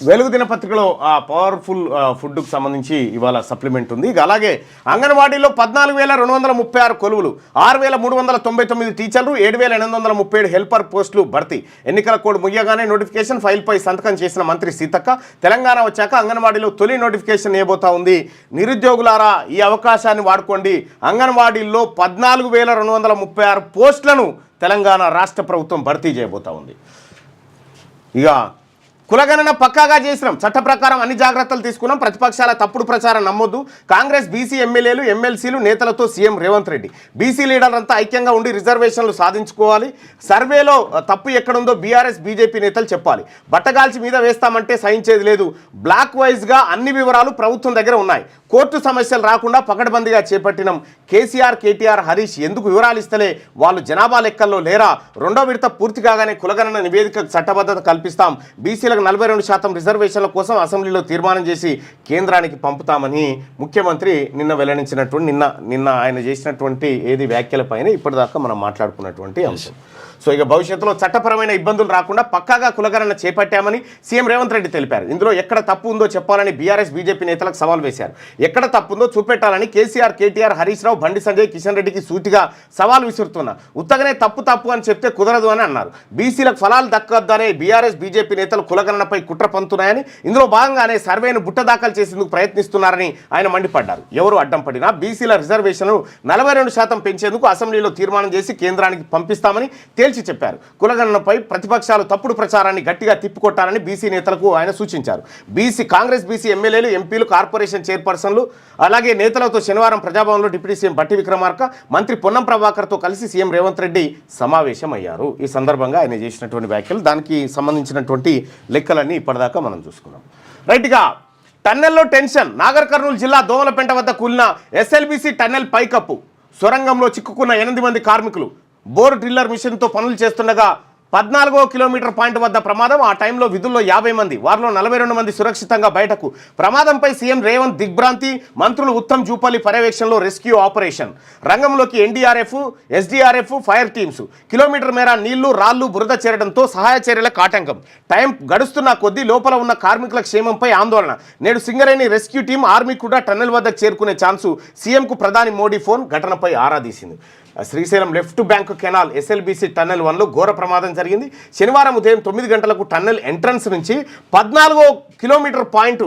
వెలుగు దినపత్రికలో ఆ పవర్ఫుల్ ఫుడ్కు సంబంధించి ఇవాళ సప్లిమెంట్ ఉంది. ఇక అలాగే అంగన్వాడీలో 14,236 కొలువులు, 6,399 టీచర్లు, 7,837 హెల్పర్ పోస్టులు భర్తీ. ఎన్నికల కోడ్ ముగియగానే నోటిఫికేషన్ ఫైల్పై సంతకం చేసిన మంత్రి సీతక్క. తెలంగాణ వచ్చాక అంగన్వాడీలో తొలి నోటిఫికేషన్ ఏబోతా ఉంది. నిరుద్యోగులారా ఈ అవకాశాన్ని వాడుకోండి. అంగన్వాడీల్లో 14,236 పోస్టులను తెలంగాణ రాష్ట్ర ప్రభుత్వం భర్తీ చేయబోతా ఉంది. ఇక కులగణన పక్కాగా చేసినాం, చట్ట ప్రకారం అన్ని జాగ్రత్తలు తీసుకున్నాం, ప్రతిపక్షాల తప్పుడు ప్రచారం నమ్మొద్దు. కాంగ్రెస్ బీసీ ఎమ్మెల్యేలు ఎమ్మెల్సీలు నేతలతో సీఎం రేవంత్ రెడ్డి. బీసీ లీడర్లంతా ఐక్యంగా ఉండి రిజర్వేషన్లు సాధించుకోవాలి. సర్వేలో తప్పు ఎక్కడుందో బీఆర్ఎస్ బీజేపీ నేతలు చెప్పాలి. బట్టగాల్చి మీద వేస్తామంటే సహించేది లేదు. బ్లాక్ వైజ్గా అన్ని వివరాలు ప్రభుత్వం దగ్గర ఉన్నాయి. కోర్టు సమస్యలు రాకుండా పకడ్బందీగా చేపట్టినాం. కేసీఆర్ కేటీఆర్ హరీష్ ఎందుకు వివరాలు ఇస్తలే? వాళ్ళు జనాభా లెక్కల్లో లేరా? రెండో విడత పూర్తి కాగానే కులగణన నివేదికకు చట్టబద్ధత కల్పిస్తాం. బీసీలకు 42% రిజర్వేషన్ల కోసం అసెంబ్లీలో తీర్మానం చేసి కేంద్రానికి పంపుతామని ముఖ్యమంత్రి నిన్న వెల్లడించినటువంటి నిన్న ఆయన చేసినటువంటి వ్యాఖ్యలపైన ఇప్పటిదాకా మనం మాట్లాడుకున్నటువంటి అంశం. సో ఇక భవిష్యత్తులో చట్టపరమైన ఇబ్బందులు రాకుండా పక్కాగా కులగణన చేపట్టామని సీఎం రేవంత్ రెడ్డి తెలిపారు. ఇందులో ఎక్కడ తప్పు ఉందో చెప్పాలని బీఆర్ఎస్ బీజేపీ నేతలకు సవాల్ వేశారు. ఎక్కడ తప్పు ఉందో చూపెట్టాలని కేసీఆర్ కేటీఆర్ హరీష్ రావు బండి సంజయ్ కిషన్ రెడ్డికి సూటిగా సవాల్ విసురుతున్నారు. ఉత్తగానే తప్పు అని చెప్తే కుదరదు అని అన్నారు. బీసీలకు ఫలాలు దక్కొద్దనే బీఆర్ఎస్ బీజేపీ నేతలు కులగణనపై కుట్ర పంతున్నాయని, ఇందులో భాగంగానే సర్వేను బుట్ట దాఖలు చేసేందుకు ప్రయత్నిస్తున్నారని ఆయన మండిపడ్డారు. ఎవరు అడ్డం పడినా బీసీల రిజర్వేషన్లు 42% పెంచేందుకు అసెంబ్లీలో తీర్మానం చేసి కేంద్రానికి పంపిస్తామని చెప్పారు. కులగణనపై ప్రతిపక్షాలు తప్పుడు ప్రచారాన్ని గట్టిగా తిప్పికొట్టాలని బీసీ నేతలకు ఆయన సూచించారు. కాంగ్రెస్ బీసీ ఎమ్మెల్యేలు ఎంపీలు కార్పొరేషన్ చైర్పర్సన్లు అలాగే నేతలతో శనివారం ప్రజాభవన్లో డిప్యూటీ సీఎం బట్టి విక్రమార్క మంత్రి పొన్నం ప్రభాకర్తో కలిసి సీఎం రేవంత్ రెడ్డి సమావేశమయ్యారు. ఈ సందర్భంగా ఆయన చేసినటువంటి వ్యాఖ్యలు, దానికి సంబంధించినటువంటి లెక్కలన్నీ ఇప్పటిదాకా మనం చూసుకున్నాం. రైట్గా టన్నెల్లో టెన్షన్. నాగర్ కర్నూలు జిల్లా దోమలపెంట వద్ద కూలిన ఎస్ఎల్బీసీ టన్నెల్ పైకప్పు. సొరంగంలో చిక్కుకున్న 8 మంది కార్మికులు బోర్ డ్రిల్లర్ మిషన్తో పనులు చేస్తుండగా 14వ కిలోమీటర్ పాయింట్ వద్ద ప్రమాదం. ఆ టైంలో విధుల్లో 50 మంది, వారిలో 42 మంది సురక్షితంగా బయటకు. ప్రమాదంపై సీఎం రేవంత్ దిగ్భ్రాంతి. మంత్రులు ఉత్తమ్ జూపల్లి పర్యవేక్షణలో రెస్క్యూ ఆపరేషన్. రంగంలోకి NDRF, SDRF, fire teams. Kilometre మేర నీళ్లు రాళ్లు బురద చేరడంతో సహాయ చర్యలకు ఆటంకం. టైం గడుస్తున్న కొద్దీ లోపల ఉన్న కార్మికుల క్షేమంపై ఆందోళన. నేడు సింగరేణి రెస్క్యూ టీం, ఆర్మీ కూడా టన్నెల్ వద్దకు చేరుకునే ఛాన్సు. సీఎంకు ప్రధాని మోడీ ఫోన్. ఘటనపై ఆరా తీసింది. Srisailam left bank canal SLBC tunnel 1లో ఘోర ప్రమాదం జరిగింది. శనివారం ఉదయం 9 గంటలకు టన్నెల్ ఎంట్రన్స్ నుంచి 14వ కిలోమీటర్ పాయింట్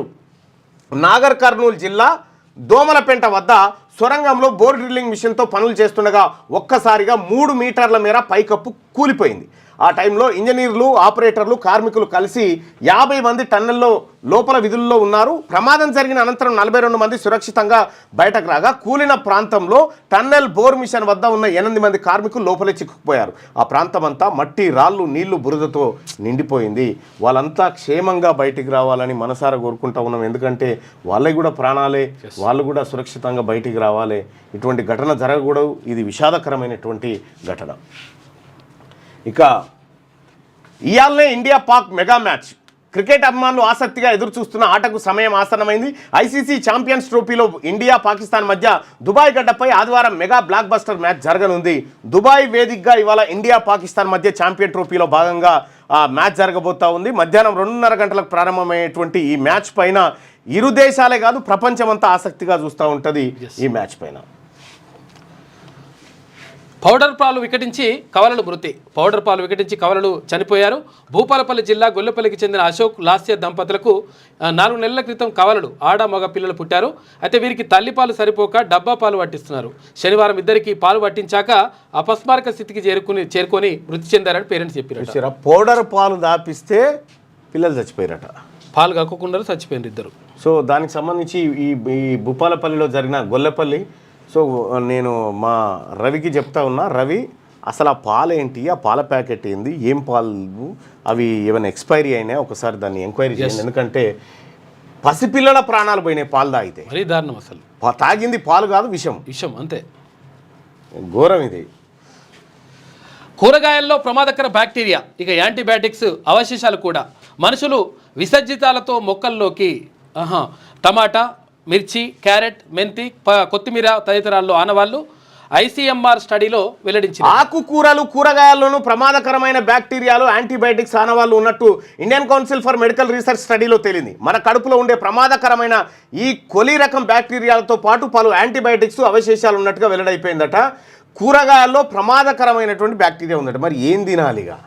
నాగర్ కర్నూలు జిల్లా దోమలపెంట వద్ద సొరంగంలో బోర్ డ్రిల్లింగ్ మిషన్తో పనులు చేస్తుండగా ఒక్కసారిగా 3 మీటర్ల మేర పైకప్పు కూలిపోయింది. ఆ టైంలో ఇంజనీర్లు, ఆపరేటర్లు, కార్మికులు కలిసి 50 మంది టన్నెల్లో లోపల విధుల్లో ఉన్నారు. ప్రమాదం జరిగిన అనంతరం 42 మంది సురక్షితంగా బయటకు రాగా కూలిన ప్రాంతంలో టన్నెల్ బోర్ మిషన్ వద్ద ఉన్న 8 మంది కార్మికులు లోపలే చిక్కుకుపోయారు. ఆ ప్రాంతం అంతా మట్టి, రాళ్ళు, నీళ్లు, బురదతో నిండిపోయింది. వాళ్ళంతా క్షేమంగా బయటికి రావాలని మనసారా కోరుకుంటా ఉన్నాం. ఎందుకంటే వాళ్ళకి కూడా ప్రాణాలే, వాళ్ళు కూడా సురక్షితంగా బయటికి రావాలి. ఇటువంటి ఘటన జరగకూడదు. ఇది విషాదకరమైనటువంటి ఘటన. ఇక ఇయాలనే India Pak mega match. Cricket అభిమానులు ఆసక్తిగా ఎదురు చూస్తున్న ఆటకు సమయం ఆసన్నమైంది. ఐసీసీ ఛాంపియన్స్ ట్రోఫీలో ఇండియా పాకిస్తాన్ మధ్య దుబాయ్ గడ్డపై ఆదివారం మెగా బ్లాక్ బస్టర్ మ్యాచ్ జరగనుంది. దుబాయ్ వేదికగా ఇవాళ ఇండియా పాకిస్తాన్ మధ్య ఛాంపియన్ ట్రోఫీలో భాగంగా మ్యాచ్ జరగబోతా ఉంది. మధ్యాహ్నం 2:30 గంటలకు ప్రారంభమయ్యేటువంటి ఈ మ్యాచ్ పైన ఇరు దేశాలే కాదు ప్రపంచమంతా ఆసక్తిగా చూస్తూ ఉంటుంది. ఈ మ్యాచ్ పైన పౌడర్ పాలు వికటించి కవలలు మృతి. పౌడర్ పాలు వికటించి కవలలు చనిపోయారు. భూపాలపల్లి జిల్లా గొల్లపల్లికి చెందిన అశోక్ లాస్య దంపతులకు 4 నెలల క్రితం కవలలు ఆడ మగ పిల్లలు పుట్టారు. అయితే వీరికి తల్లిపాలు సరిపోక డబ్బా పాలు పట్టిస్తున్నారు. శనివారం ఇద్దరికి పాలు పట్టించాక అపస్మారక స్థితికి చేరుకొని మృతి చెందారని పేరెంట్స్ చెప్పారు. పౌడర్ పాలు దాపిస్తే పిల్లలు చచ్చిపోయారట. పాలు కక్కకుండా చచ్చిపోయారు ఇద్దరు. సో దానికి సంబంధించి ఈ భూపాలపల్లిలో జరిగిన గొల్లపల్లి. సో నేను మా రవికి చెప్తా ఉన్నా, రవి అసలు ఆ పాలు ఏంటి, ఆ పాల ప్యాకెట్ ఏంది, ఏం పాలు, అవి ఏమైనా ఎక్స్పైరీ అయినాయి, ఒకసారి దాన్ని ఎంక్వైరీ చేయండి. ఎందుకంటే పసిపిల్లల ప్రాణాలు పోయినాయి పాలు తాగితే. మరీ దారుణం. అసలు తాగింది పాలు కాదు, విషం అంతే. ఘోరం ఇది. కూరగాయల్లో ప్రమాదకర బ్యాక్టీరియా, ఇక యాంటీబయాటిక్స్ అవశేషాలు కూడా. మనుషులు విసర్జితాలతో మొక్కల్లోకి టమాటా, మిర్చి, క్యారెట్, మెంతి, కొత్తిమీర తదితరాల్లో ఆనవాళ్ళు. ICMR స్టడీలో వెల్లడించింది. ఆకుకూరలు కూరగాయల్లోనూ ప్రమాదకరమైన బ్యాక్టీరియాలు యాంటీబయాటిక్స్ ఆనవాళ్లు ఉన్నట్టు Indian council for medical research స్టడీలో తేలింది. మన కడుపులో ఉండే ప్రమాదకరమైన ఈ కొలి రకం బ్యాక్టీరియాలతో పాటు పలు యాంటీబయాటిక్స్ అవశేషాలు ఉన్నట్టుగా వెల్లడైపోయిందట. కూరగాయల్లో ప్రమాదకరమైనటువంటి బ్యాక్టీరియా ఉందట. మరి ఏం తినాలిగా?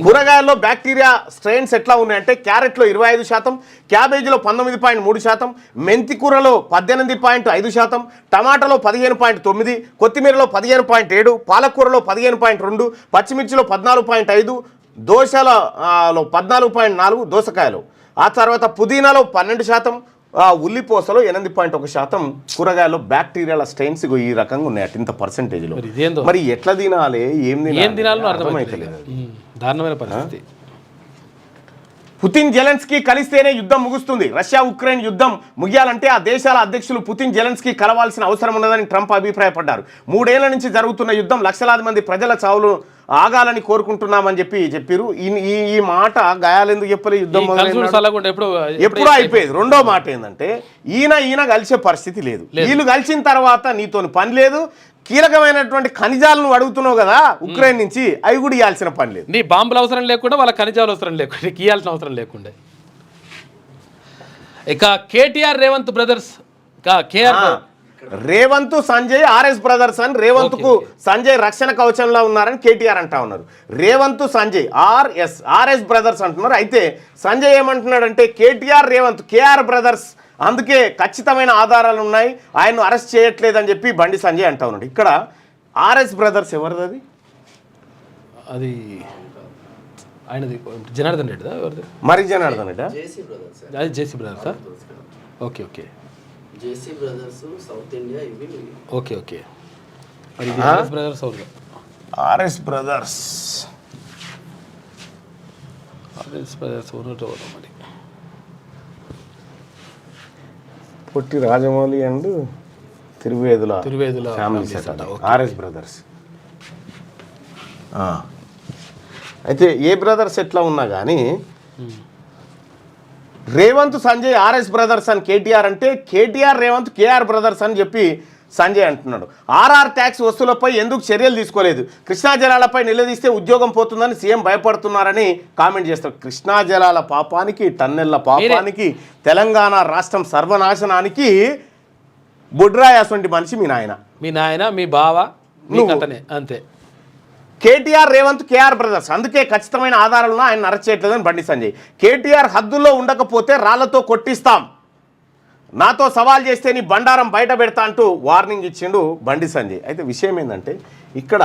కూరగాయల్లో బ్యాక్టీరియా స్ట్రెయిన్స్ ఎట్లా ఉన్నాయంటే క్యారెట్లో 25%, క్యాబేజీలో 19.3%, మెంతి కూరలో 18.5%, టమాటాలో 15.9%, కొత్తిమీరలో 15.7%, పాలకూరలో 15.2%, పచ్చిమిర్చిలో 14.5%, దోసలో 14.4%, దోసకాయలు. ఆ తర్వాత పుదీనాలో 12%, ఉల్లిపోసలో 8.1% కూరగాయల్లో బ్యాక్టీరియాల స్ట్రెయిన్స్ ఈ రకంగా ఉన్నాయట ఇంత పర్సెంటేజ్లో. మరి ఎట్లా తినాలి, ఏం తినాలో అర్థమైతలేదు. దారుణమైన పరిస్థితి. పుతిన్ జెలెన్స్కీ కలిస్తేనే యుద్ధం ముగుస్తుంది. రష్యా ఉక్రెయిన్ యుద్ధం ముగియాలంటే ఆ దేశాల అధ్యక్షులు పుతిన్ జెలెన్స్కీ కలవాల్సిన అవసరం ఉన్నదని ట్రంప్ అభిప్రాయపడ్డారు. 3 ఏళ్ల నుంచి జరుగుతున్న యుద్ధం లక్షలాది మంది ప్రజల చావులు ఆగాలని కోరుకుంటున్నామని చెప్పారు. ఈ మాట గాయాలెందుకు చెప్పలే? యుద్ధం ఎప్పుడూ అయిపోయేది. రెండో మాట ఏంటంటే ఈయన కలిసే పరిస్థితి లేదు. వీళ్ళు కలిసిన తర్వాత నీతోని పని లేదు. కీలకమైనటువంటి ఖనిజాలను అడుగుతున్నావు కదా ఉక్రెయిన్ నుంచి, అవి కూడా ఇవ్వాల్సిన పని లేదు. నీ బాంబులు అవసరం లేకుండా, వాళ్ళ ఖనిజాలు అవసరం లేకుండా, ఇవ్వాల్సిన అవసరం లేకుండా. ఇక KTR Revanth brothers, Revanth Sanjay RS brothers అని రేవంత్కు సంజయ్ రక్షణ కవచంలో ఉన్నారని కేటీఆర్ అంటా ఉన్నారు. రేవంత్ సంజయ్ RS బ్రదర్స్ అంటున్నారు. అయితే సంజయ్ ఏమంటున్నాడంటే కేటీఆర్ రేవంత్ KR బ్రదర్స్, అందుకే ఖచ్చితమైన ఆధారాలు ఉన్నాయి, ఆయన్ను అరెస్ట్ చేయట్లేదని చెప్పి బండి సంజయ్ అంటా ఉన్నాడు. ఇక్కడ RS బ్రదర్స్ ఎవరిది? అది ఆయనది జనార్దన్ రెడ్డిదా? ఎవరిది? మరి జనార్దన్ రెడ్డి, అది జేసీ బ్రదర్సా? Okay okay, JC brothers south India ఇవి. ఓకే ఓకే, మరి RS బ్రదర్స్ అవును. RS బ్రదర్స్ ఉన్నట్టు మరి Potti Rajamouli and Tiruvedula family RS brothers. అయితే ఏ బ్రదర్స్ ఎట్లా ఉన్నా కానీ రేవంత్ సంజయ్ RS బ్రదర్స్ అని కేటీఆర్ అంటే, కేటీఆర్ రేవంత్ KR బ్రదర్స్ అని చెప్పి సంజయ్ అంటున్నాడు. ట్యాక్స్ వసూలపై ఎందుకు చర్యలు తీసుకోలేదు? కృష్ణా జలాలపై నిలదీస్తే ఉద్యోగం పోతుందని సీఎం భయపడుతున్నారని కామెంట్ చేస్తారు. కృష్ణా జలాల పాపానికి, టన్నెళ్ల పాపానికి, తెలంగాణ రాష్ట్రం సర్వనాశనానికి బుడ్రాయాసంటి మనిషి మీ నాయన, మీ బావ, అంతే. కేటీఆర్ రేవంత్ KR బ్రదర్స్, అందుకే ఖచ్చితమైన ఆధారాలను ఆయన అరెస్ట్ చేయట్లేదని బండి సంజయ్. కేటీఆర్ హద్దుల్లో ఉండకపోతే రాళ్లతో కొట్టిస్తాం, నాతో సవాల్ చేస్తే నీ బండారం బయట పెడతా అంటూ వార్నింగ్ ఇచ్చిండు బండి సంజయ్. అయితే విషయం ఏంటంటే ఇక్కడ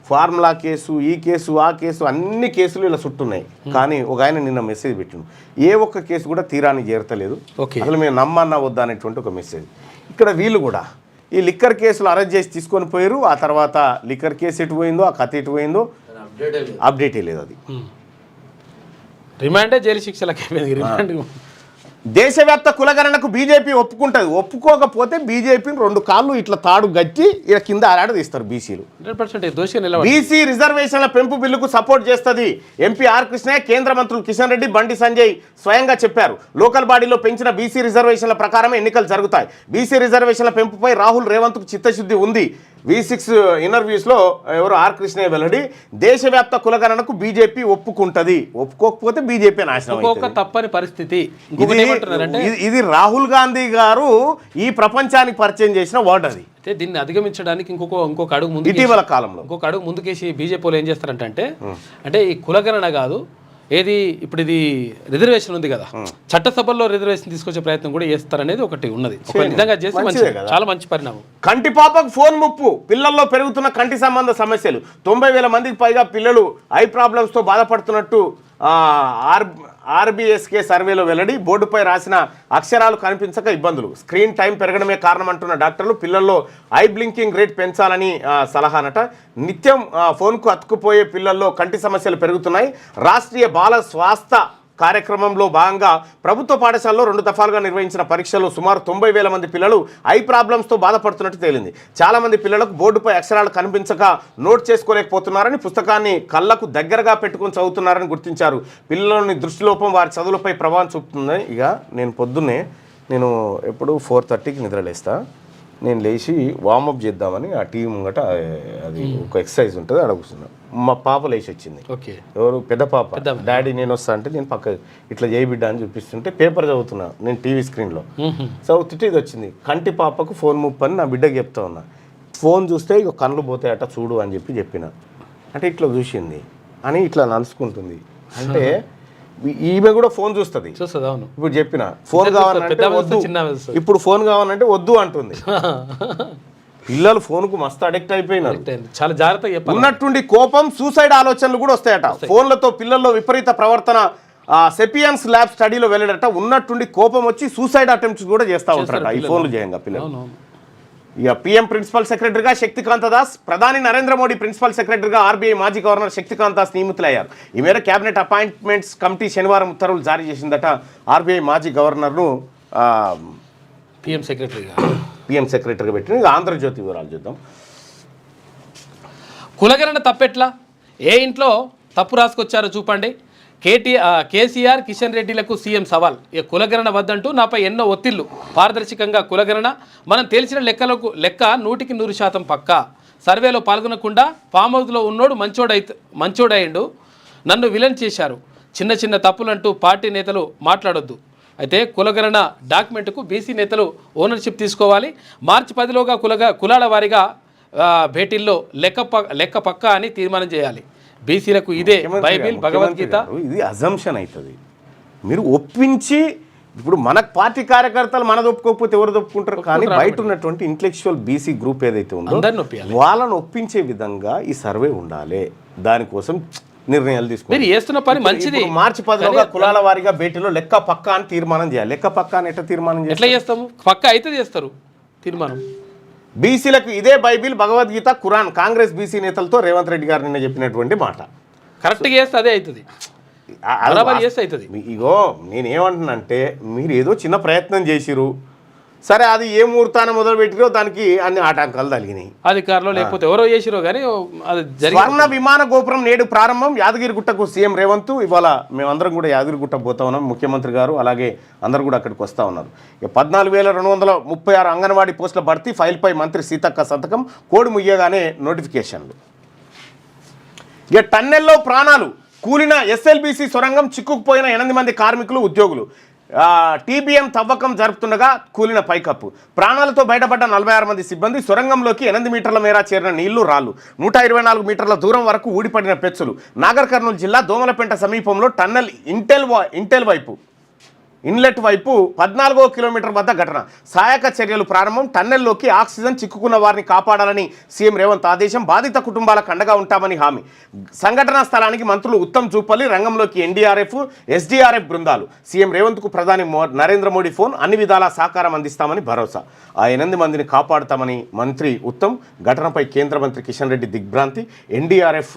ఫార్ములా కేసు, ఈ కేసు, ఆ కేసు, అన్ని కేసులు ఇలా చుట్టున్నాయి. కానీ ఒక ఆయన నిన్న మెసేజ్ పెట్టిండు, ఏ ఒక్క కేసు కూడా తీరానికి చేరతలేదు, అసలు మేము నమ్మన్నా వద్దా అనేటువంటి ఒక మెసేజ్. ఇక్కడ వీళ్ళు కూడా ఈ లిక్కర్ కేసులు అరెస్ట్ చేసి తీసుకొని పోయారు. ఆ తర్వాత లిక్కర్ కేసు ఎటు పోయిందో, ఆ కథ ఎటు పోయిందో అప్డేటే లేదు. అది రిమాండే జైలు శిక్షలకి. దేశవ్యాప్త కులగణనకు బీజేపీ ఒప్పుకుంటుంది. ఒప్పుకోకపోతే బీజేపీని 2 కాళ్ళు ఇట్లా తాడు గట్టి ఇలా కింద ఆరాడ తీస్తారు బీసీలు. బీసీ రిజర్వేషన్ల పెంపు బిల్లుకు సపోర్ట్ చేస్తుంది ఎంపీ కృష్ణయ్య. కేంద్ర మంత్రులు కిషన్ రెడ్డి, బండి సంజయ్ స్వయంగా చెప్పారు. లోకల్ బాడీలో పెంచిన బీసీ రిజర్వేషన్ల ప్రకారం ఎన్నికలు జరుగుతాయి. బీసీ రిజర్వేషన్ల పెంపుపై రాహుల్ రేవంత్కు చిత్తశుద్ధి ఉంది. V6 ఇంటర్వ్యూస్లో ఎవరు కృష్ణయ్య వెల్లడి. దేశవ్యాప్త కులగణనకు బీజేపీ ఒప్పుకుంటది, ఒప్పుకోకపోతే బీజేపీ నాశనం తప్పని పరిస్థితి. ఇది రాహుల్ గాంధీ గారు ఈ ప్రపంచానికి పరిచయం చేసిన వర్డ్. అది దీన్ని అధిగమించడానికి ఇంకొక అడుగు ముందు, ఇటీవల కాలంలో ఇంకొక అడుగు ముందుకేసి బీజేపీ వాళ్ళు ఏం చేస్తారంటే, అంటే ఈ కులగణన కాదు, ఏది ఇప్పుడు ఇది రిజర్వేషన్ ఉంది కదా, చట్టసభల్లో రిజర్వేషన్ తీసుకొచ్చే ప్రయత్నం కూడా చేస్తారనేది ఒకటి ఉన్నది. నిజంగా చేస్తే చాలా మంచి పరిణామం. కంటి పాపకు ఫోన్ ముప్పు, పిల్లల్లో పెరుగుతున్న కంటి సంబంధ సమస్యలు. 90,000 మందికి పైగా పిల్లలు ఐ ప్రాబ్లమ్స్తో బాధపడుతున్నట్టు RBSK సర్వేలో వెల్లడి. బోర్డుపై రాసిన అక్షరాలు కనిపించక ఇబ్బందులు, స్క్రీన్ టైం పెరగడమే కారణం అంటున్న డాక్టర్లు. పిల్లల్లో ఐ బ్లింకింగ్ రేట్ పెంచాలని సలహానట. నిత్యం ఫోన్కు అతుక్కుపోయే పిల్లల్లో కంటి సమస్యలు పెరుగుతున్నాయి. రాష్ట్రీయ బాల స్వాస్థ్య కార్యక్రమంలో భాగంగా ప్రభుత్వ పాఠశాలలో 2 దఫాలుగా నిర్వహించిన పరీక్షల్లో సుమారు 90,000 మంది పిల్లలు ఐ ప్రాబ్లమ్స్తో బాధపడుతున్నట్టు తేలింది. చాలామంది పిల్లలకు బోర్డుపై అక్షరాలు కనిపించక నోట్ చేసుకోలేకపోతున్నారని, పుస్తకాన్ని కళ్ళకు దగ్గరగా పెట్టుకుని చదువుతున్నారని గుర్తించారు. పిల్లలని దృష్టిలోపం వారి చదువులపై ప్రభావం చూపుతుంది. ఇక నేను పొద్దున్నే ఎప్పుడు 4:30కి నిద్రలేస్తా. నేను లేచి వార్మప్ చేద్దామని ఆ టీవీ ముంగట అది ఒక ఎక్సర్సైజ్ ఉంటుంది అక్కడ కూర్చున్నా. మా పాప లేచి వచ్చింది. ఓకే. ఎవరు? పెద్ద పాప. డాడీ నేను వస్తా అంటే నేను పక్క ఇట్లా చేయి బిడ్డ అని చూపిస్తుంటే పేపర్ చదువుతున్నా నేను టీవీ స్క్రీన్లో చదువుతుంటే ఇది వచ్చింది. కంటి పాపకు ఫోన్ ముప్పు అని నా బిడ్డకి చెప్తా ఉన్నా. ఫోన్ చూస్తే ఇక కళ్ళు పోతాయట చూడు అని చెప్పిన. అంటే ఇట్లా చూసింది అని ఇట్లా నలుసుకుంటుంది. అంటే ఈమె కూడా ఫోన్ చూస్తుంది. అవును. ఇప్పుడు చెప్పిన ఫోన్ కావాలంటే వద్దు, ఇప్పుడు ఫోన్ కావాలంటే వద్దు అంటుంది. పిల్లలు ఫోన్కు మస్తు అడిక్ట్ అయిపోయినారు. చాలా జాగ్రత్తగా చెప్పాలి. ఉన్నట్టుండి కోపం, సూసైడ్ ఆలోచనలు కూడా వస్తాయట. ఫోన్లతో పిల్లల్లో విపరీత ప్రవర్తన సెపియన్స్ ల్యాబ్ స్టడీలో వెళ్ళడట. ఉన్నట్టుండి కోపం వచ్చి సూసైడ్ అటెంప్ట్స్ కూడా చేస్తూ ఉంటారట ఈ ఫోన్లు చేయంగా పిల్లలు. ఇక పీఎం ప్రిన్సిపల్ సెక్రటరీగా శక్తికాంత దాస్, ప్రధాని నరేంద్ర మోడీ ప్రిన్సిపల్ సెక్రటరీగా ఆర్బీఐ మాజీ గవర్నర్ శక్తికాంత దాస్ నియమితులయ్యారు. ఈ మేర కేబినెట్ అపాయింట్మెంట్స్ కమిటీ శనివారం ఉత్తర్వులు జారీ చేసిందట. ఆర్బీఐ మాజీ గవర్నర్ను పీఎం సెక్రటరీగా పెట్టిన. ఇక ఆంధ్రజ్యోతి వివరాలు చూద్దాం. కులగణన తప్పెట్లా? ఏ ఇంట్లో తప్పు రాసుకొచ్చారో చూపండి. కేసీఆర్, కిషన్ రెడ్డిలకు సీఎం సవాల్. ఇక కులగణన వద్దంటూ నాపై ఎన్నో ఒత్తిళ్లు. పారదర్శకంగా కులగణన, మనం తేల్చిన లెక్క 100% పక్కా. సర్వేలో పాల్గొనకుండా ఫామ్ హౌస్లో ఉన్నోడు మంచోడైండు, నన్ను విలన్ చేశారు. చిన్న చిన్న తప్పులంటూ పార్టీ నేతలు మాట్లాడొద్దు. అయితే కులగణన డాక్యుమెంట్కు బీసీ నేతలు ఓనర్షిప్ తీసుకోవాలి. మార్చి 10లోగా కులాల వారీగా భేటీల్లో లెక్క పక్కా అని తీర్మానం చేయాలి. బీసీలకు ఇదే బైబిల్, భగవద్గీత. ఇది అజంప్షన్ అవుతుంది. మీరు ఒప్పించి, ఇప్పుడు మన పార్టీ కార్యకర్తలు మనది ఒప్పుకోకపోతే ఎవరు ఒప్పుకుంటారు? కానీ బయట ఉన్నటువంటి ఇంటెలెక్చువల్ బీసీ గ్రూప్ ఏదైతే ఉందో వాళ్ళని ఒప్పించే విధంగా ఈ సర్వే ఉండాలి. దానికోసం నిర్ణయాలు తీసుకుని పని మంచిది. మార్చి 10లోగా కులాల వారీగా భేటీలో లెక్క పక్కా అని తీర్మానం చేయాలి. లెక్క పక్కా అని ఎట్లా చేస్తాము? పక్కా అయితే చేస్తారు తీర్మానం. బీసీలకు ఇదే బైబిల్, భగవద్గీత, ఖురాన్. కాంగ్రెస్ బీసీ నేతలతో రేవంత్ రెడ్డి గారు నిన్న చెప్పినటువంటి మాట. కరెక్ట్గా చేస్తే అదే అవుతుంది. ఇగో నేనేమంటున్నానంటే, మీరు ఏదో చిన్న ప్రయత్నం చేసిరు, సరే అది ఏ ముహూర్తాన్ని మొదలు పెట్టిరో దానికి అన్ని ఆటంకాలు తగిలినాయి. అధికారులు లేకపోతే ఎవరో చేసిరో కానీ అది స్వర్ణ విమాన గోపురం నేడు ప్రారంభం. యాదగిరిగుట్టకు సీఎం రేవంత్. ఇవాళ మేమందరం కూడా యాదగిరిగుట్ట పోతా ఉన్నాం. ముఖ్యమంత్రి గారు అలాగే అందరూ కూడా అక్కడికి వస్తూ ఉన్నారు. ఇక 14,236 అంగన్వాడీ పోస్టుల భర్తీ. ఫైల్పై మంత్రి సీతక్క సంతకం. కోడి ముయ్యగానే నోటిఫికేషన్లు. ఇక టన్నెల్లో ప్రాణాలు. కూలిన ఎస్ఎల్బీసీ సొరంగం, చిక్కుకుపోయిన 8 మంది కార్మికులు, ఉద్యోగులు. టీబీఎం తవ్వకం జరుపుతుండగా కూలిన పైకప్పు. ప్రాణాలతో బయటపడ్డ 46 మంది సిబ్బంది. సొరంగంలోకి 8 మీటర్ల మేర చేరిన నీళ్లు, రాళ్లు. 124 మీటర్ల దూరం వరకు ఊడిపడిన పెచ్చులు. నాగర్ కర్నూలు జిల్లా దోమలపేంట సమీపంలో టన్నెల్ ఇంటెల్ వైపు ఇన్లెట్ వైపు 14వ కిలోమీటర్ వద్ద ఘటన. సహాయక చర్యలు ప్రారంభం. టన్నెల్లోకి ఆక్సిజన్ చిక్కుకున్న వారిని కాపాడాలని సీఎం రేవంత్ ఆదేశం. బాధిత కుటుంబాలకు అండగా ఉంటామని హామీ. సంఘటనా స్థలానికి మంత్రులు ఉత్తమ్ జూపల్లి, రంగంలోకి ఎన్డీఆర్ఎఫ్, ఎస్డీఆర్ఎఫ్ బృందాలు. సీఎం రేవంత్కు ప్రధాని నరేంద్ర మోడీ ఫోన్. అన్ని విధాలా సహకారం అందిస్తామని భరోసా. ఆ 8 మందిని కాపాడుతామని మంత్రి ఉత్తమ్. ఘటనపై కేంద్ర మంత్రి కిషన్ రెడ్డి దిగ్భ్రాంతి. ఎన్డీఆర్ఎఫ్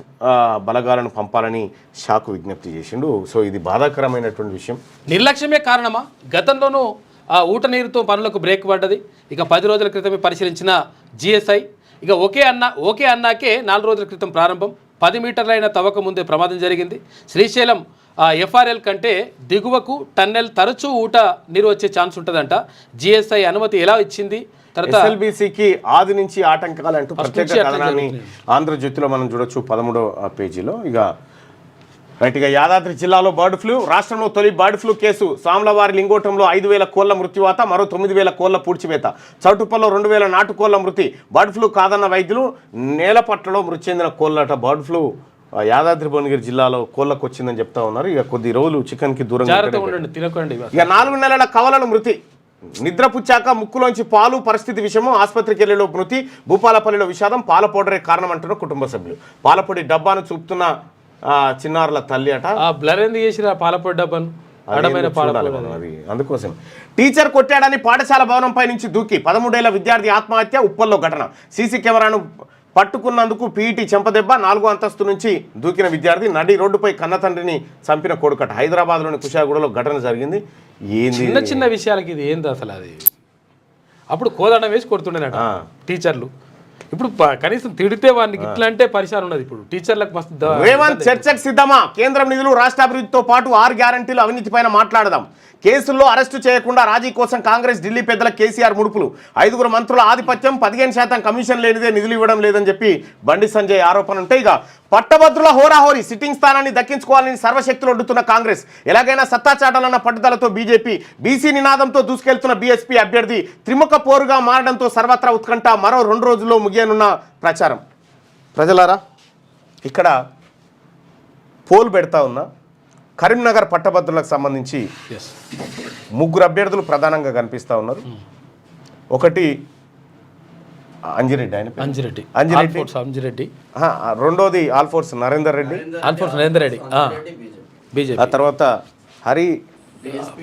బలగాలను పంపాలని షాకు విజ్ఞప్తి చేసిండు. సో ఇది బాధాకరమైనటువంటి విషయం. నిర్లక్ష్యమే కారణమా? గతంలోనూ ఊట నీరుతో పనులకు బ్రేక్ పడ్డది. ఇక 10 రోజుల క్రితమే పరిశీలించిన జిఎస్ఐ. ఇక ఓకే అన్నాకే 4 రోజుల క్రితం ప్రారంభం. 10 మీటర్లైన తవ్వక ముందే ప్రమాదం జరిగింది. శ్రీశైలం ఎఫ్ఆర్ఎల్ కంటే దిగువకు టన్నెల్ తరచూ ఊట నీరు వచ్చే ఛాన్స్ ఉంటుందంట. జిఎస్ఐ అనుమతి ఎలా ఇచ్చింది? తర్వాత ఎస్ఎల్బీసీకి ఆది నుంచి ఆటంకాలు అంటూ ప్రత్యేక కథనాన్ని ఆంధ్రజ్యోతిలో మనం చూడొచ్చు 13వ పేజీలో. ఇక యాదాద్రి జిల్లాలో బర్డ్ ఫ్లూ. రాష్ట్రంలో తొలి బర్డ్ ఫ్లూ కేసు. సామ్లవారి లింగోటంలో 5,000 కోళ్ల మృత్యువాత. మరో 9,000 కోళ్ల పూడ్చివేత. చౌటుప్పల్లో 2,000 నాటుకోళ్ల మృతి. బర్డ్ ఫ్లూ కాదన్న వైద్యులు. నేలపట్లలో మృతి చెందిన కోళ్లట. బర్డ్ ఫ్లూ యాదాద్రి భువనగిరి జిల్లాలో కోళ్లకు వచ్చిందని చెప్తా ఉన్నారు. ఇక కొద్ది రోజులు చికెన్కి దూరంగా తినకండి. ఇక 4 నెలల కవలల మృతి. నిద్రపుచ్చాక ముక్కులోంచి పాలు. పరిస్థితి విషయము. ఆసుపత్రికి వెళ్లేలో మృతి. భూపాలపల్లిలో విషాదం. పాల పౌడరే కారణం అంటున్న కుటుంబ సభ్యులు. పాలపొడి డబ్బాను చూపుతున్న చిన్నారుల తల్లి అట. బ్లర్ ఎందుకు చేసిరా పాలపొడి డబ్బాను? అందుకోసం టీచర్ కొట్టాడని పాఠశాల భవనంపై నుంచి దూకి 13 ఏళ్ల విద్యార్థి ఆత్మహత్య. ఉప్పల్లో ఘటన. సీసీ కెమెరాను పట్టుకున్నందుకు పీఈటీ చెంపదెబ్బ. 4వ అంతస్తు నుంచి దూకిన విద్యార్థి. నడి రోడ్డుపై కన్న తండ్రిని చంపిన కొడుకట. హైదరాబాద్లోని కుషాగూడలో ఘటన జరిగింది. చిన్న చిన్న విషయాలకి ఇది ఏంది అసలు? అది అప్పుడు కోదండం వేసి కొడుతుండేనట టీచర్లు. ఇప్పుడు కనీసం తిడితే వానికి ఇట్లా అంటే పరిశాన్ ఉన్నది. ఇప్పుడు టీచర్లకు మస్తు రేవంత్ చర్చకు సిద్ధమా? కేంద్రం నిధులు, రాష్ట్ర అభివృద్ధితో పాటు 6 గ్యారంటీలు, అవినీతి పైన మాట్లాడదాం. కేసుల్లో అరెస్టు చేయకుండా రాజీ కోసం కాంగ్రెస్ ఢిల్లీ పెద్దల కేసీఆర్ ముడుపులు. 5 మంత్రుల ఆధిపత్యం, 15% కమిషన్ లేనిదే నిధులు ఇవ్వడం లేదని చెప్పి బండి సంజయ్ ఆరోపణ ఉంటాయి. ఇక పట్టభద్రుల హోరాహోరీ సిట్టింగ్ స్థానాన్ని దక్కించుకోవాలని సర్వశక్తులు ఒడ్డుతున్న కాంగ్రెస్, ఎలాగైనా సత్తా చాటాలన్న పట్టుదలతో బీజేపీ, బీసీ నినాదంతో దూసుకెళ్తున్న బీఎస్పీ అభ్యర్థి త్రిముఖ పోరుగా మారడంతో సర్వత్రా ఉత్కంఠ. మరో 2 రోజుల్లో ముగియనున్న ప్రచారం. ప్రజలారా, ఇక్కడ పోల్ పెడతా ఉన్నా. కరీంనగర్ పట్టభద్రులకు సంబంధించి 3 అభ్యర్థులు ప్రధానంగా కనిపిస్తూ ఉన్నారు. ఒకటి అంజిరెడ్డి, అంజిరెడ్డి. రెండోది ఆల్ఫోర్స్ నరేందర్ రెడ్డి, బీజేపీ. ఆ తర్వాత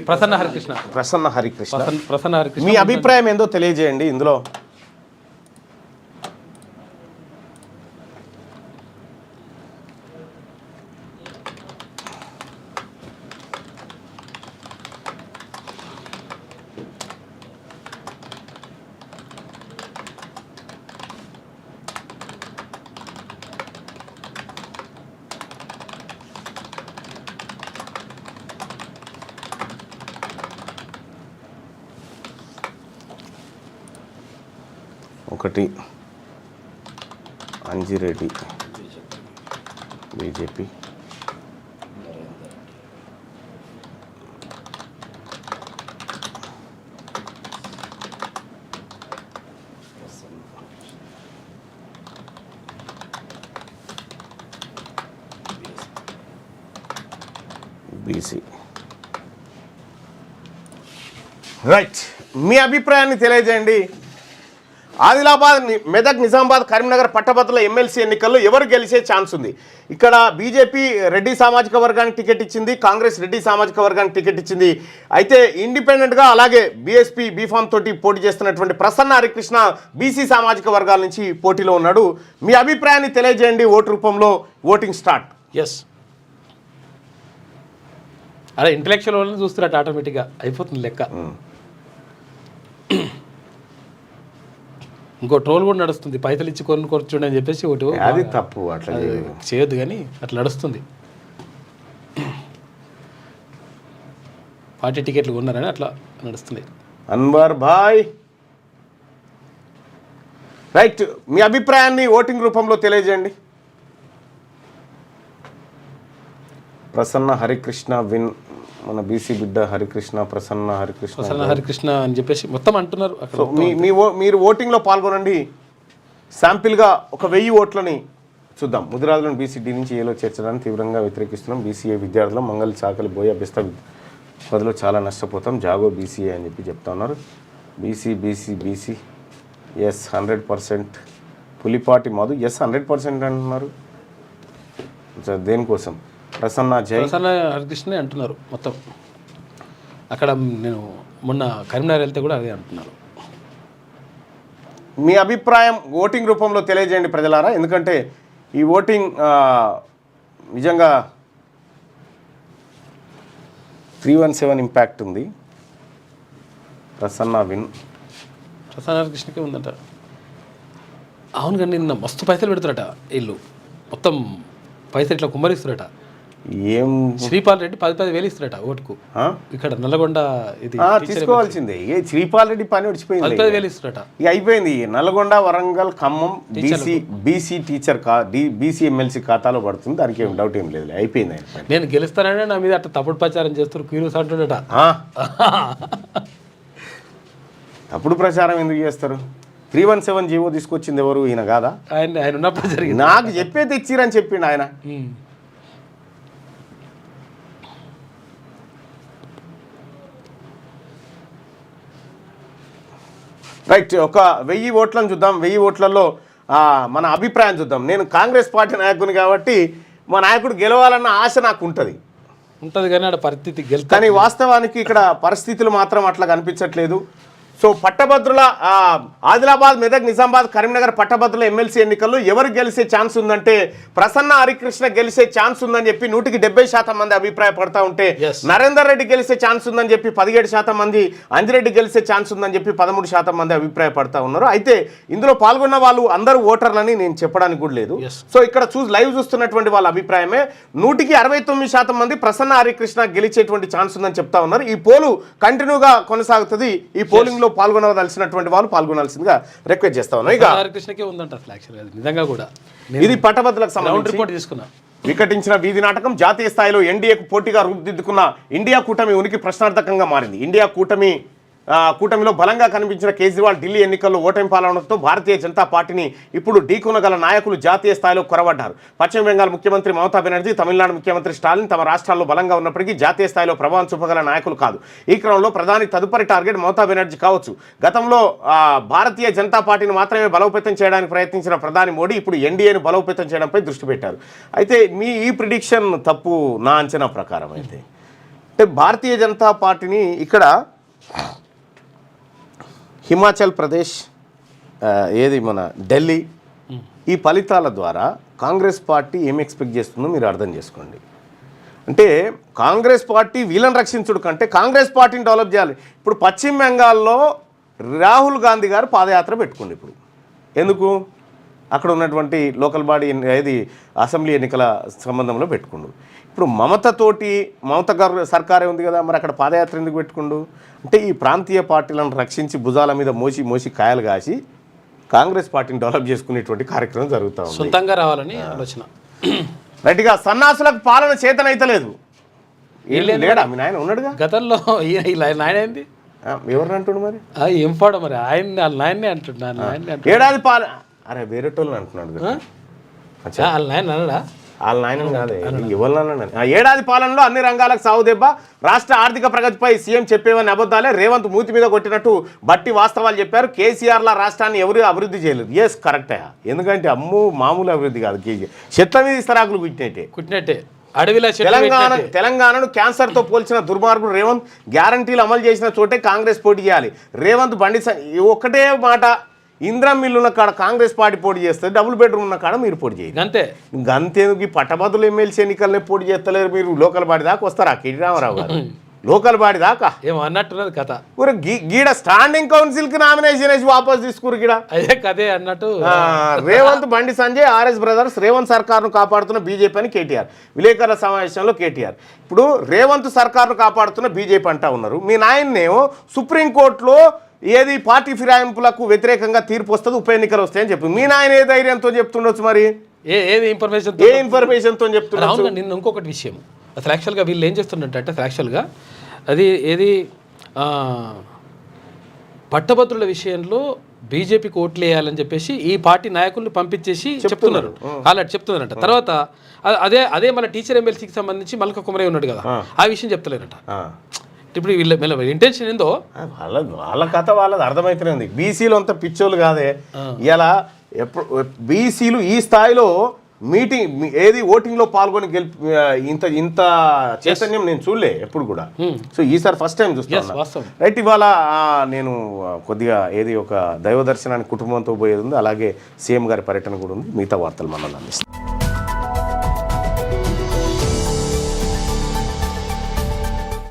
ప్రసన్న హరికృష్ణ. మీ అభిప్రాయం ఏందో తెలియజేయండి ఇందులో. ఒకటి అంజిరెడ్డి బీజేపీ, బీసీ. రైట్, మీ అభిప్రాయాన్ని తెలియజేయండి. ఆదిలాబాద్, మెదక్, నిజామాబాద్, కరీంనగర్ పట్టభద్రుల ఎమ్మెల్సీ ఎన్నికల్లో ఎవరు గెలిచే ఛాన్స్ ఉంది? ఇక్కడ బీజేపీ రెడ్డి సామాజిక వర్గానికి టికెట్ ఇచ్చింది, కాంగ్రెస్ రెడ్డి సామాజిక వర్గానికి టికెట్ ఇచ్చింది. అయితే ఇండిపెండెంట్గా అలాగే బీఎస్పీ బీఫామ్ తోటి పోటీ చేస్తున్నటువంటి ప్రసన్న హరికృష్ణ బీసీ సామాజిక వర్గాల నుంచి పోటీలో ఉన్నాడు. మీ అభిప్రాయాన్ని తెలియజేయండి ఓటు రూపంలో. Voting start. అదే ఇంటలెక్చువల్ వాళ్ళని చూస్తున్నట్టు ఆటోమేటిక్గా అయిపోతుంది లెక్క. ఇంకో ట్రోల్ కూడా నడుస్తుంది, పైసలు ఇచ్చి కొనుక్కొచ్చుండి అని చెప్పేసి ఒకటి. అది తప్పు, అట్లా చేయొద్దు, కానీ అట్లా నడుస్తుంది. పార్టీ టికెట్లు కొన్నారని అట్లా నడుస్తుంది. అన్వర్ భాయ్, రైట్, మీ అభిప్రాయాన్ని ఓటింగ్ రూపంలో తెలియజేయండి. ప్రసన్న హరికృష్ణ విన్, మన బీసీ బిడ్డ హరికృష్ణ, ప్రసన్న హరికృష్ణ అని చెప్పేసి మొత్తం అంటున్నారు. మీరు ఓటింగ్లో పాల్గొనండి. శాంపిల్గా 1000 ఓట్లని చూద్దాం. ముదిరాజులను బీసీడీ నుంచి ఏలో చేర్చడానికి తీవ్రంగా వ్యతిరేకిస్తున్నాం. బీసీఏ విద్యార్థులు మంగళ చాకలి బోయ బెస్త పదిలో చాలా నష్టపోతాం. జాగో బీసీఏ అని చెప్పి చెప్తా ఉన్నారు. BC yes 100%. Pulipati Madhu yes 100% అంటున్నారు. దేనికోసం? ప్రసన్న హరికృష్ణ అంటున్నారు మొత్తం. అక్కడ నేను మొన్న కరీంనగర్ వెళ్తే కూడా అదే అంటున్నారు. మీ అభిప్రాయం ఓటింగ్ రూపంలో తెలియజేయండి ప్రజలారా. ఎందుకంటే ఈ ఓటింగ్ నిజంగా 317 ఇంపాక్ట్ ఉంది. ప్రసన్న హరికృష్ణకే ఉందంట. అవును, కానీ నిన్న మస్తు పైసలు పెడతారట వీళ్ళు. మొత్తం పైసలు ఇట్లా కుమ్మరిస్తారట. ఏం శ్రీపాల్ రెడ్డి 10,000 ఇస్తారట ఓటుకు. ఇక్కడ నల్లగొండ ఇది తీసుకోవాల్సిందే. శ్రీపాల్ రెడ్డి పని వచ్చిపోయింది, 10,000 ఇస్తారట. ఇక అయిపోయింది. Nalgonda, Warangal, Khammam BC teacher BC MLC ఖాతాలో పడుతుంది. దానికి ఏం డౌట్ ఏం లేదు, అయిపోయింది. నేను గెలుస్తానని నా మీద అట్లా తప్పుడు ప్రచారం చేస్తారు క్యూరియస్ అంటుండట. తప్పుడు ప్రచారం ఎందుకు చేస్తారు? 317 జీవో తీసుకొచ్చింది ఎవరు? ఈయన కాదా? ఆయన ఉన్నప్పుడు జరిగింది. నాకు చెప్పే తెచ్చిరని చెప్పిండు ఆయన. రైట్, 1000 ఓట్లను చూద్దాం. 1000 ఓట్లలో మన అభిప్రాయం చూద్దాం. నేను కాంగ్రెస్ పార్టీ నాయకుని కాబట్టి మా నాయకుడు గెలవాలన్న ఆశ నాకు ఉంటుంది కానీ ఆడ పరిస్థితి కానీ వాస్తవానికి ఇక్కడ పరిస్థితులు మాత్రం అట్లా కనిపించట్లేదు. సో పట్టభద్రుల ఆదిలాబాద్, మెదక్, నిజామాబాద్, కరీంనగర్ పట్టభద్రుల ఎమ్మెల్సీ ఎన్నికల్లో ఎవరు గెలిచే ఛాన్స్ ఉందంటే ప్రసన్న హరికృష్ణ గెలిచే ఛాన్స్ ఉందని చెప్పి 170% మంది అభిప్రాయపడతా ఉంటే, నరేందర్ రెడ్డి గెలిచే ఛాన్స్ ఉందని చెప్పి 17% మంది, అంజిరెడ్డి గెలిచే ఛాన్స్ ఉందని చెప్పి 13% మంది అభిప్రాయపడతా ఉన్నారు. అయితే ఇందులో పాల్గొన్న వాళ్ళు అందరూ ఓటర్లని నేను చెప్పడానికి కూడా లేదు. సో ఇక్కడ లైవ్ చూస్తున్నటువంటి వాళ్ళ అభిప్రాయమే 169% మంది ప్రసన్న హరికృష్ణ గెలిచేటువంటి ఛాన్స్ ఉందని చెప్తా ఉన్నారు. ఈ పోలు కంటిన్యూగా కొనసాగుతుంది. ఈ పోలింగ్ లో పాల్గొనవలసినటువంటి వాళ్ళు పాల్గొనాల్సిందిగా రిక్వెస్ట్ చేస్తా ఉన్నాం. ఇక హరికృష్ణకే ఉందంట అసలు యాక్చువల్గా నిజంగా కూడా ఇది పట్టభద్రులకు సంబంధించి రిపోర్ట్ తీసుకున్నా. వికటించిన వీధి నాటకం, జాతీయ స్థాయిలో ఎన్డీఏకు పోటీగా రూపుదిద్దుకున్న ఇండియా కూటమి ఉనికి ప్రశ్నార్థకంగా మారింది. ఇండియా కూటమిలో బలంగా కనిపించిన కేజ్రీవాల్ ఢిల్లీ ఎన్నికల్లో ఓటమి పాలనతో భారతీయ జనతా పార్టీని ఇప్పుడు ఢీకొనగల నాయకులు జాతీయ స్థాయిలో కొరవడ్డారు. పశ్చిమ బెంగాల్ ముఖ్యమంత్రి మమతా బెనర్జీ, తమిళనాడు ముఖ్యమంత్రి స్టాలిన్ తమ రాష్ట్రాల్లో బలంగా ఉన్నప్పటికీ జాతీయ స్థాయిలో ప్రభావం చూపగల నాయకులు కాదు. ఈ క్రమంలో ప్రధాని తదుపరి టార్గెట్ మమతా బెనర్జీ కావచ్చు. గతంలో భారతీయ జనతా పార్టీని మాత్రమే బలోపేతం చేయడానికి ప్రయత్నించిన ప్రధాని మోడీ ఇప్పుడు ఎన్డీఏను బలోపేతం చేయడంపై దృష్టి పెట్టారు. అయితే ఈ ప్రిడిక్షన్ తప్పు నా అంచనా ప్రకారం. అయితే అంటే భారతీయ జనతా పార్టీని ఇక్కడ హిమాచల్ ప్రదేశ్, మన ఢిల్లీ, ఈ ఫలితాల ద్వారా కాంగ్రెస్ పార్టీ ఏం ఎక్స్పెక్ట్ చేస్తుందో మీరు అర్థం చేసుకోండి. అంటే కాంగ్రెస్ పార్టీ వీళ్ళని రక్షించుడు కంటే కాంగ్రెస్ పార్టీని డెవలప్ చేయాలి. ఇప్పుడు పశ్చిమ బెంగాల్లో రాహుల్ గాంధీ గారు పాదయాత్ర పెట్టుకోండి. ఇప్పుడు ఎందుకు? అక్కడ ఉన్నటువంటి లోకల్ బాడీ అసెంబ్లీ ఎన్నికల సంబంధంలో పెట్టుకుండు. ఇప్పుడు మమత గారు సర్కారే ఉంది కదా, మరి అక్కడ పాదయాత్ర ఎందుకు పెట్టుకుండు? అంటే ఈ ప్రాంతీయ పార్టీలను రక్షించి భుజాల మీద మోసి కాయలు కాసి కాంగ్రెస్ పార్టీని డెవలప్ చేసుకునేటువంటి కార్యక్రమం జరుగుతూ ఉంది. సొంతంగా రావాలని ఆలోచన. రైట్గా సన్నాసులకు పాలన చేతనైతలేదు. లేడా మీ నాయన ఉన్నాడుగా గతంలో? నాయన ఏంది ఎవరిని అంటుండు మరి? ఏం పాడో మరి ఆయన వాళ్ళ నాయనే అంటున్నాను. ఏడాది పాలన అరే వేరేటోళ్ళని అంటున్నాడు. వాళ్ళ నాయన అన్నాడా? వాళ్ళ నాయన కాదే, ఎవరినన్నాడు? ఏడాది పాలనలో అన్ని రంగాలకు సాగు దెబ్బ, రాష్ట్ర ఆర్థిక ప్రగతిపై సీఎం చెప్పేవని అబద్ధాలే. రేవంత్ మూతి మీద కొట్టినట్టు బట్టి వాస్తవాలు చెప్పారు. కేసీఆర్ల రాష్ట్రాన్ని ఎవరు అభివృద్ధి చేయలేదు. ఎస్ కరెక్టే. ఎందుకంటే మామూలు అభివృద్ధి కాదు. చెట్ల మీద ఇస్తరాకులు కుట్టినట్టే అడవిలో తెలంగాణను క్యాన్సర్తో పోల్చిన దుర్మార్గుడు రేవంత్ గ్యారంటీలు అమలు చేసిన చోటే కాంగ్రెస్ పోటీ చేయాలి. రేవంత్ బండి ఒక్కటే మాట, ఇంద్రం మిల్లు ఉన్న కాడ కాంగ్రెస్ పార్టీ పోటీ చేస్తుంది, డబుల్ బెడ్రూమ్ ఉన్న కాడ మీరు పోటీ చేయాలి. అంతేందుకు ఈ పట్టభద్రులు ఎమ్మెల్సీ ఎన్నికలనే పోటీ చేస్తలేరు. మీరు లోకల్ బాడీ దాకా వస్తారా? కెటి రామారావు గారు లోకల్ బాడీ దాకా ఏమో అన్నట్టున్నది కథ. గీడ స్టాండింగ్ కౌన్సిల్ కి నామినేషన్ వేసి వాపస్ తీసుకురు. గీడ అదే కదే అన్నట్టు. రేవంత్, బండి సంజయ్, ఆర్ఎస్ బ్రదర్స్ రేవంత్ సర్కార్ను కాపాడుతున్న బీజేపీ అని కేటీఆర్ విలేకరుల సమావేశంలో కేటీఆర్. ఇప్పుడు రేవంత్ సర్కార్ను కాపాడుతున్న బీజేపీ అంటా ఉన్నారు. మీ నాయన్నేమో సుప్రీంకోర్టులో పార్టీ ఫిరాయింపులకు వ్యతిరేకంగా తీర్పు వస్తుంది, ఉప ఎన్నికలు వస్తాయని చెప్పి మీ నాయన ఏ ధైర్యంతో చెప్తుండొచ్చు? మరి ఇన్ఫర్మేషన్తో చెప్తున్నారు. నిన్న ఇంకొకటి విషయం, అసలు యాక్చువల్గా వీళ్ళు ఏం చేస్తున్నట్టు అసలు యాక్చువల్గా అది పట్టభద్రుల విషయంలో బీజేపీకి ఓట్లు వేయాలని చెప్పేసి ఈ పార్టీ నాయకుల్ని పంపించేసి చెప్తున్నారు. అలాంటి చెప్తున్నారంట. తర్వాత అదే మన టీచర్ ఎమ్మెల్సీకి సంబంధించి మల్క కుమరయ్య ఉన్నాడు కదా, ఆ విషయం చెప్తలేరట. ఇప్పుడు వీళ్ళ ఇంటెన్షన్ ఏందో వాళ్ళ కథ వాళ్ళది అర్థమైతేనే ఉంది. బీసీలు అంత పిచ్చోళ్ళు కాదే. ఇలా బీసీలు ఈ స్థాయిలో ఓటింగ్లో పాల్గొని ఇంత చైతన్యం నేను చూడలే ఎప్పుడు కూడా. సో ఈసారి ఫస్ట్ టైం చూస్తాను. రైట్, ఇవాళ నేను కొద్దిగా ఒక దైవ దర్శనానికి కుటుంబంతో పోయేది ఉంది. అలాగే సీఎం గారి పర్యటన కూడా ఉంది. మిగతా వార్తలు మనం అందిస్తాం.